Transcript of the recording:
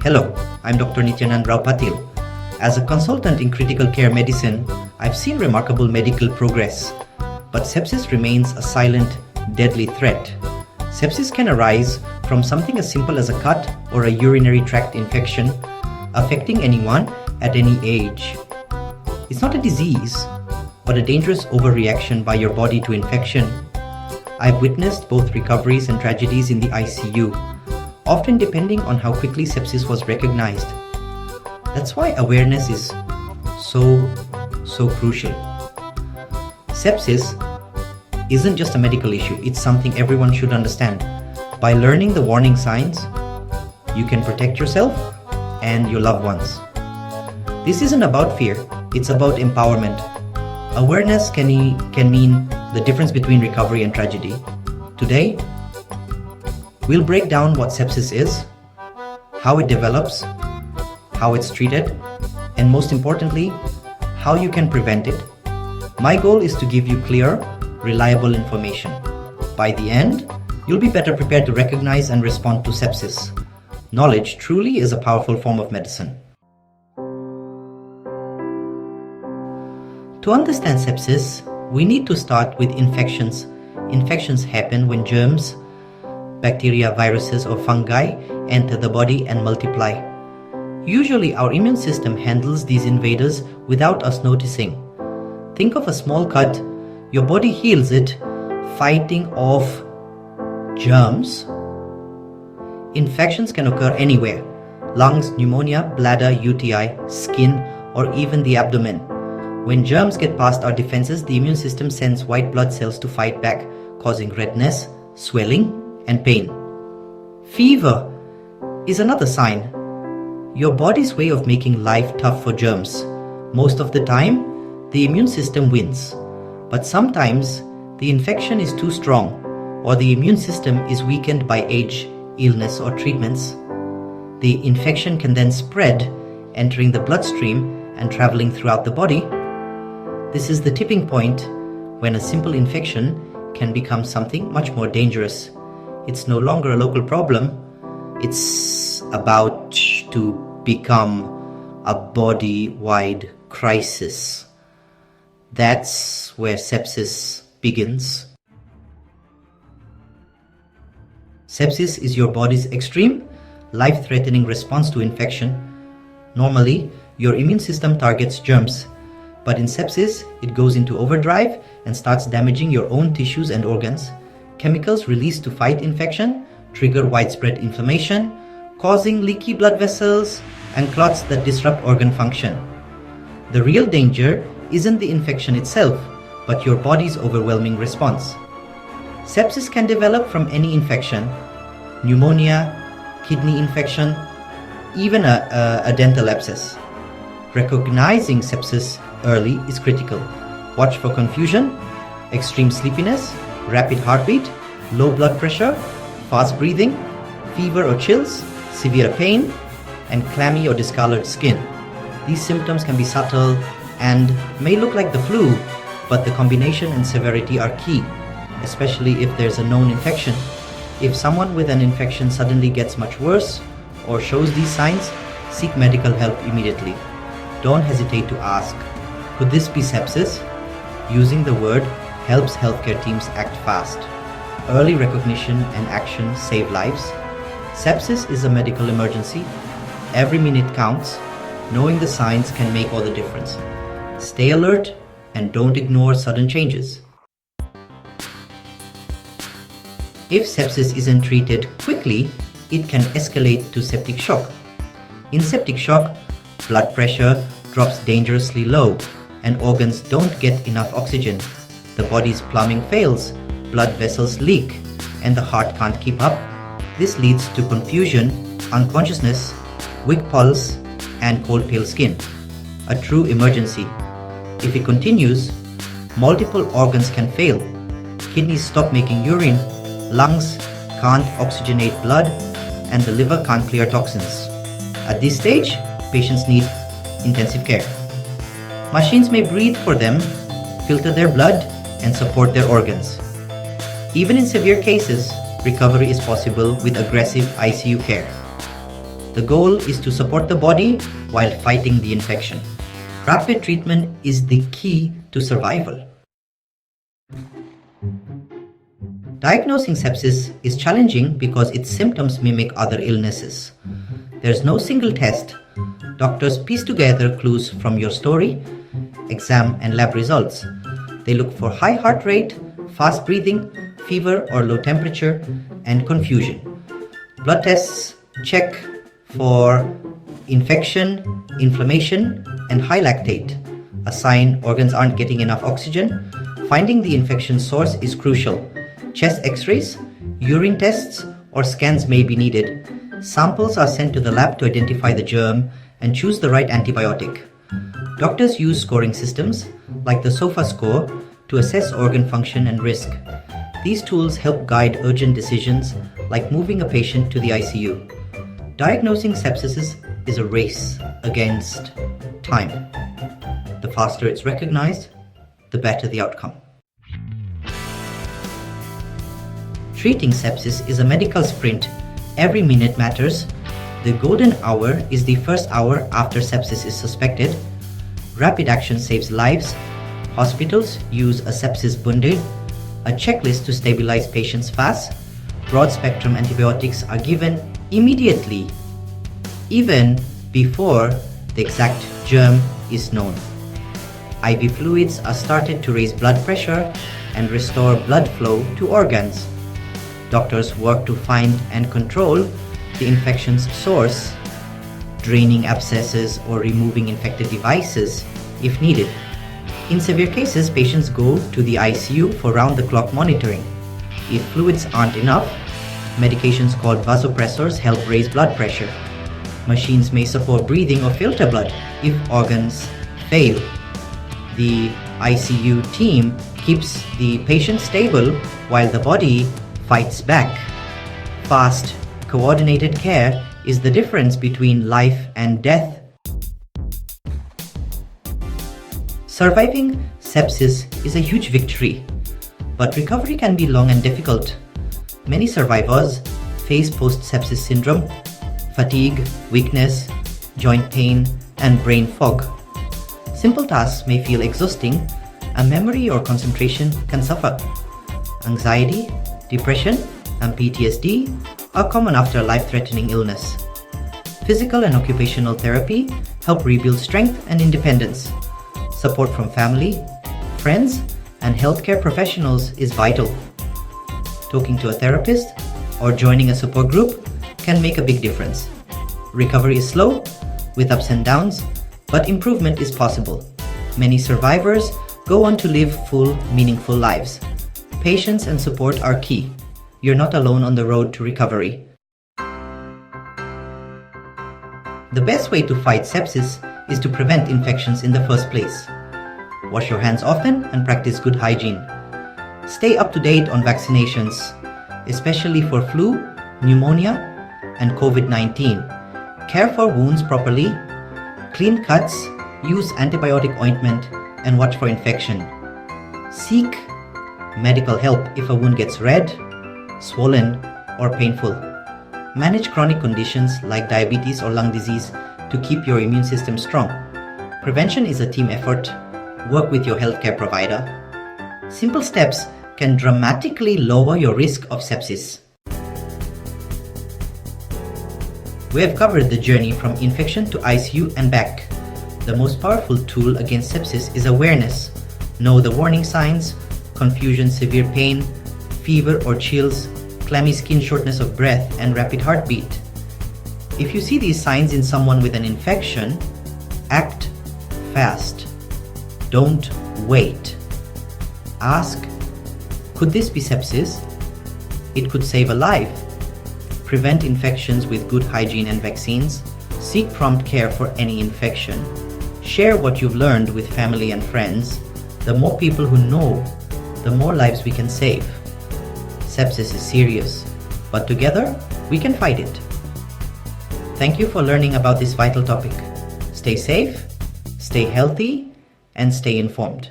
Hello, I'm Dr. Nityanand Rao Patil. As a consultant in critical care medicine, I've seen remarkable medical progress. But sepsis remains a silent, deadly threat. Sepsis can arise from something as simple as a cut or a urinary tract infection, affecting anyone at any age. It's not a disease, but a dangerous overreaction by your body to infection. I've witnessed both recoveries and tragedies in the ICU, often depending on how quickly sepsis was recognized. That's why awareness is so crucial. Sepsis isn't just a medical issue, it's something everyone should understand. By learning the warning signs, you can protect yourself and your loved ones. This isn't about fear, it's about empowerment. Awareness can mean the difference between recovery and tragedy. Today, we'll break down what sepsis is, how it develops, how it's treated, and most importantly, how you can prevent it. My goal is to give you clear, reliable information. By the end, you'll be better prepared to recognize and respond to sepsis. Knowledge truly is a powerful form of medicine. To understand sepsis, we need to start with infections. Infections happen when germs, bacteria, viruses, or fungi enter the body and multiply. Usually, our immune system handles these invaders without us noticing. Think of a small cut, your body heals it, fighting off germs. Infections can occur anywhere: lungs, pneumonia, bladder, UTI, skin, or even the abdomen. When germs get past our defenses, the immune system sends white blood cells to fight back, causing redness, swelling, and pain. Fever is another sign. Your body's way of making life tough for germs. Most of the time, the immune system wins. But sometimes, the infection is too strong, or the immune system is weakened by age, illness, or treatments. The infection can then spread, entering the bloodstream and traveling throughout the body. This is the tipping point when a simple infection can become something much more dangerous. It's no longer a local problem, it's about to become a body-wide crisis. That's where sepsis begins. Sepsis is your body's extreme, life-threatening response to infection. Normally, your immune system targets germs, but in sepsis, it goes into overdrive and starts damaging your own tissues and organs. Chemicals released to fight infection trigger widespread inflammation, causing leaky blood vessels and clots that disrupt organ function. The real danger isn't the infection itself, but your body's overwhelming response. Sepsis can develop from any infection: pneumonia, kidney infection, even a dental abscess. Recognizing sepsis early is critical. Watch for confusion, extreme sleepiness, rapid heartbeat, low blood pressure, fast breathing, fever or chills, severe pain, and clammy or discolored skin. These symptoms can be subtle and may look like the flu, but the combination and severity are key, especially if there's a known infection. If someone with an infection suddenly gets much worse or shows these signs, seek medical help immediately. Don't hesitate to ask, could this be sepsis? Using the word helps healthcare teams act fast. Early recognition and action save lives. Sepsis is a medical emergency. Every minute counts. Knowing the signs can make all the difference. Stay alert and don't ignore sudden changes. If sepsis isn't treated quickly, it can escalate to septic shock. In septic shock, blood pressure drops dangerously low and organs don't get enough oxygen. The body's plumbing fails, blood vessels leak, and the heart can't keep up. This leads to confusion, unconsciousness, weak pulse, and cold pale skin. A true emergency. If it continues, multiple organs can fail. Kidneys stop making urine, lungs can't oxygenate blood, and the liver can't clear toxins. At this stage, patients need intensive care. Machines may breathe for them, filter their blood, and support their organs. Even in severe cases, recovery is possible with aggressive ICU care. The goal is to support the body while fighting the infection. Rapid treatment is the key to survival. Diagnosing sepsis is challenging because its symptoms mimic other illnesses. There's no single test. Doctors piece together clues from your story, exam and lab results. They look for high heart rate, fast breathing, fever or low temperature, and confusion. Blood tests check for infection, inflammation, and high lactate, a sign organs aren't getting enough oxygen. Finding the infection source is crucial. Chest x-rays, urine tests, or scans may be needed. Samples are sent to the lab to identify the germ and choose the right antibiotic. Doctors use scoring systems, like the SOFA score, to assess organ function and risk. These tools help guide urgent decisions, like moving a patient to the ICU. Diagnosing sepsis is a race against time. The faster it's recognized, the better the outcome. Treating sepsis is a medical sprint. Every minute matters. The golden hour is the first hour after sepsis is suspected. Rapid action saves lives. Hospitals use a sepsis band-aid, a checklist to stabilize patients fast. Broad-spectrum antibiotics are given immediately, even before the exact germ is known. IV fluids are started to raise blood pressure and restore blood flow to organs. Doctors work to find and control the infection's source, draining abscesses or removing infected devices if needed. In severe cases, patients go to the ICU for round-the-clock monitoring. If fluids aren't enough, medications called vasopressors help raise blood pressure. Machines may support breathing or filter blood if organs fail. The ICU team keeps the patient stable while the body fights back. Fast, coordinated care is the difference between life and death. Surviving sepsis is a huge victory, but recovery can be long and difficult. Many survivors face post-sepsis syndrome, fatigue, weakness, joint pain, and brain fog. Simple tasks may feel exhausting, and memory or concentration can suffer. Anxiety, depression, and PTSD are common after life-threatening illness. Physical and occupational therapy help rebuild strength and independence. Support from family, friends, and healthcare professionals is vital. Talking to a therapist or joining a support group can make a big difference. Recovery is slow, with ups and downs, but improvement is possible. Many survivors go on to live full, meaningful lives. Patience and support are key. You're not alone on the road to recovery. The best way to fight sepsis is to prevent infections in the first place. Wash your hands often and practice good hygiene. Stay up to date on vaccinations, especially for flu, pneumonia, and COVID-19. Care for wounds properly, clean cuts, use antibiotic ointment, and watch for infection. Seek medical help if a wound gets red, swollen, or painful. Manage chronic conditions like diabetes or lung disease to keep your immune system strong. Prevention is a team effort. Work with your healthcare provider. Simple steps can dramatically lower your risk of sepsis. We have covered the journey from infection to ICU and back. The most powerful tool against sepsis is awareness. Know the warning signs: confusion, severe pain, fever or chills, clammy skin, shortness of breath, and rapid heartbeat. If you see these signs in someone with an infection, act fast. Don't wait. Ask, could this be sepsis? It could save a life. Prevent infections with good hygiene and vaccines. Seek prompt care for any infection. Share what you've learned with family and friends. The more people who know, the more lives we can save. Sepsis is serious, but together we can fight it. Thank you for learning about this vital topic. Stay safe, stay healthy, and stay informed.